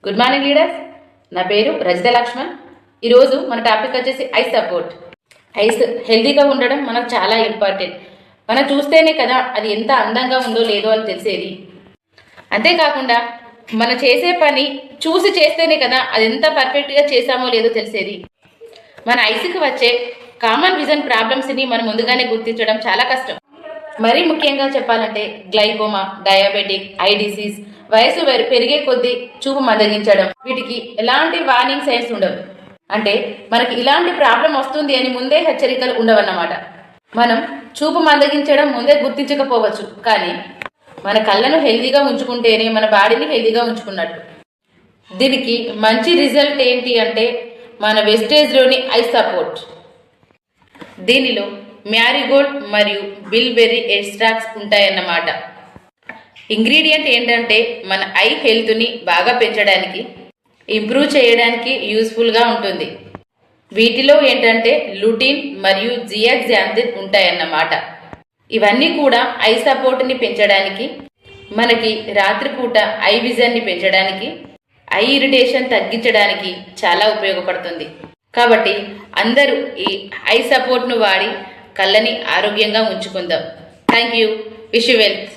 Good morning leaders. నా పేరు రజిత లక్ష్మణ్. ఈరోజు మన టాపిక్ వచ్చేసి ఐ సపోర్ట్. ఐస్ హెల్దీగా ఉండడం మనకు చాలా ఇంపార్టెంట్. మనం చూస్తేనే కదా అది ఎంత అందంగా ఉందో లేదో అని తెలిసేది. అంతేకాకుండా మనం చేసే పని చూసి చేస్తేనే కదా అది ఎంత పర్ఫెక్ట్గా చేసామో లేదో తెలిసేది. మన ఐస్కి వచ్చే కామన్ విజన్ ప్రాబ్లమ్స్ని మనం ముందుగానే గుర్తించడం చాలా కష్టం. మరీ ముఖ్యంగా చెప్పాలంటే గ్లైకోమా, డయాబెటిక్, ఐ డిసీజ్, వయసు పెరిగే కొద్దీ చూపు మందగించడం, వీటికి ఎలాంటి వార్నింగ్ సైన్స్ ఉండవు. అంటే మనకి ఇలాంటి ప్రాబ్లం వస్తుంది అని ముందే హెచ్చరికలు ఉండవన్నమాట. మనం చూపు మందగించడం ముందే గుర్తించకపోవచ్చు, కానీ మన కళ్ళను హెల్దీగా ఉంచుకుంటేనే మన బాడీని హెల్దీగా ఉంచుకున్నట్టు. దీనికి మంచి రిజల్ట్ ఏంటి అంటే మన వెస్టేజ్లోని ఐ సపోర్ట్. దీనిలో మ్యారీగోల్డ్ మరియు బిల్బెర్రీ ఎక్స్ట్రాక్ట్స్ ఉంటాయన్నమాట. ఇంగ్రీడియంట్ ఏంటంటే మన ఐ హెల్త్ని బాగా పెంచడానికి, ఇంప్రూవ్ చేయడానికి యూస్ఫుల్గా ఉంటుంది. వీటిలో ఏంటంటే లుటిన్ మరియు జియాక్సాంథిన్ ఉంటాయన్నమాట. ఇవన్నీ కూడా ఐ సపోర్ట్ని పెంచడానికి, మనకి రాత్రిపూట ఐ విజన్ని పెంచడానికి, ఐ ఇరిటేషన్ తగ్గించడానికి చాలా ఉపయోగపడుతుంది. కాబట్టి అందరూ ఈ ఐ సపోర్ట్ను వాడి కళ్ళని ఆరోగ్యంగా ఉంచుకుందాం. Thank you. Wish you wealth.